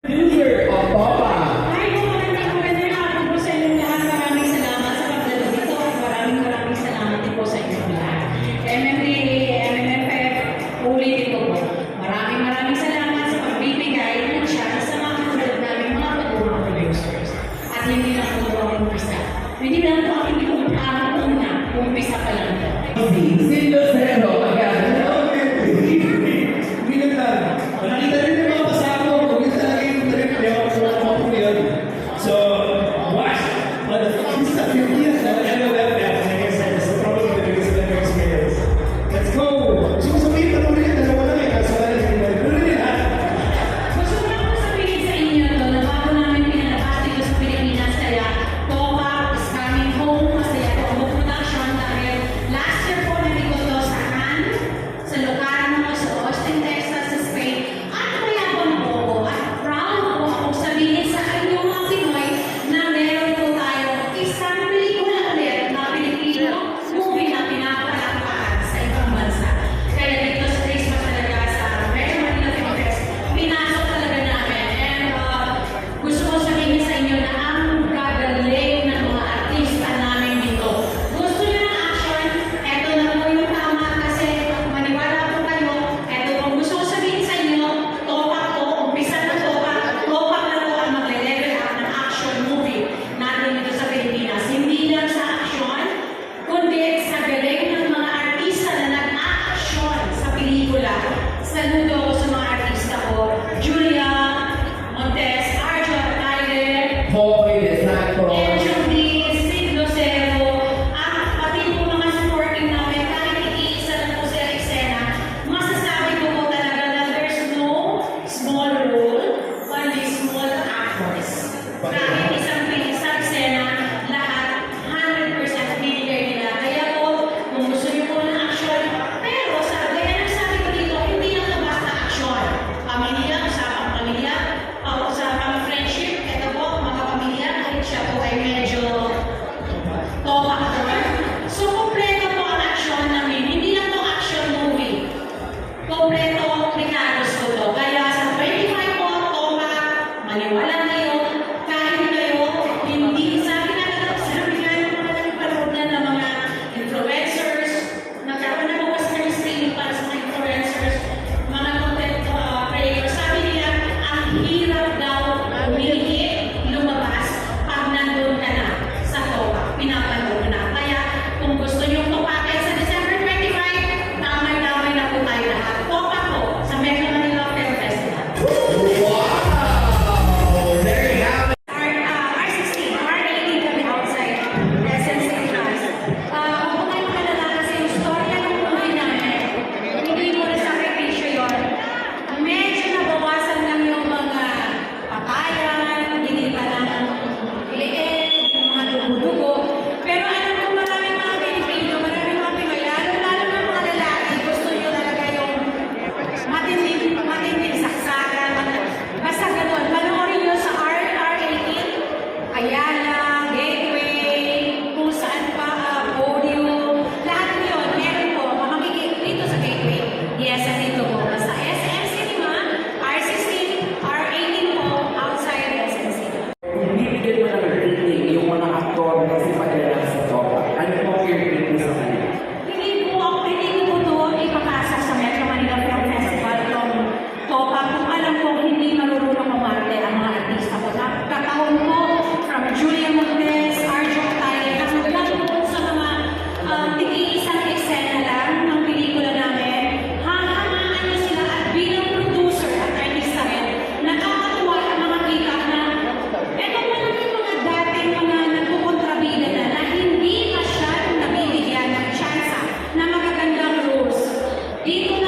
User of Papa. Ay, magandang araw po sa inyong lahat. Maraming salamat sa pagdalo dito. Maraming salamat din po sa inyong lahat. MMFF, ulitin ko po. Maraming salamat sa pagbibigay ng chance sa mga katulad namin mga pag-uwang producers. At hindi lang po ang umpisa. Hindi lang po ang una, umpisa pa lang ito. Silvio Zero. Nakita rin yung mga kasama ko, kung talaga yung trip niyo, kung po yun. So, watch. It's the 50th MMFF, like I said, it's probably the biggest ever experience. Let's go! Gusto ko sabihin, panulit yung dalawa lang eh, kaso wala yung panulit yung lahat. Gusto ko lang po sabihin sa inyo to na bago namin pinalabas dito sa Pilipinas, kaya Toka is coming home, masaya po ang production dahil last year po nandito to sa Cannes, sa Locarno, sa Austin, Texas, sa Spain, at mayabang po ako at proud po akong sabihin sa inyo mga Pinoy na meron po tayo isang pelikula ulit na Pilipino movie na pinapalakpakan sa ibang bansa. Kaya dito sa Christmas talaga sa Metro Manila Film Fest, pinasok talaga namin. And gusto ko sabihin sa inyo na ang gagaling ng mga artista namin dito. Gusto nyo ng action? Eto na po yung tama kasi maniwala po kayo. Eto kung gusto ko sabihin sa inyo, topak po, umpisa na topak na po ang magle-level up ng action movie natin dito sa Pilipinas. Hindi lang sa action, kundi sa galing ng mga artista na nag-action sa pelikula. Saludo ko sa mga artista ko, Julia Montes, Arjo Tyler, Hoy, de Santos. Silvio Zero, at pati po mga supporting namin, kahit iisa lang po sa eksena, masasabi ko po talaga na there's no small role, only small actors. Kahit isang eksena, lahat 100% binigay nila. Kaya po, kung gusto niyo po ng action, pero gaya ng sabi ko dito, hindi lang ito basta action. Pamilya, usapang pamilya, usapang friendship, ito po, mga pamilya, kahit siya po ay medyo topak naman. So, kompleto po ang action namin. Hindi lang to action movie. Kompleto Ricardo's ko to. Kaya sa 25 po, topak, maniwala kayo, kahit kayo, hindi sabi nga ng mga nagparoon na ng mga influencers, nagkaroon na bukas kami streaming para sa mga influencers, mga content creators. Sabi nila, ang hirap daw umihit, lumabas, pag nandun ka na sa topak, pinapanood na. Kaya kung gusto nyo topakin sa December 25, damay-damay na po tayo lahat. Topak po sa Metro Manila Film Festival. Wow! There you have it. R16, R18 kami outside SNC class. Huwag po kayo makalala kasi yung storya ng movie namin, hindi mo na sakripisyo yun. Medyo nabawasan lang yung mga patayan, hindi pa lang ang liit, yung mga dugo-dugo. Pero alam ko maraming mga Pilipino, maraming mga Pinoy, lalo na mga lalaki, gusto nyo talaga yung matinding saksakan. Basta ganun, panoorin nyo sa R18, Ayala, Gateway, kung saan pa, Podium, lahat yun, meron po, makikita dito sa Gateway. Yes, dito po. Sa SM Cinema, R16, R18 po, outside SM Cinema. Bibigyan mo ng rating yung mga aktor na si Padilla sa Topa. Ano po yung rating sa kanila? Hindi ko po ito ipapasok sa Metro Manila Film Festival ng Topa kung alam ko hindi marunong umarte ang mga artista ko. Nakakataon po from Julia Montes, Arjo Tyler, hanggang po sa mga tigi-isang eksena lang ng pelikula namin. Hahangaan niyo sila at bilang producer at artista rin, nakakatuwa ang mga kita na eto pa lang yung mga dating mga nagkukontrabida na hindi masyadong nabibigyan ng chance na magagandang roles. Dito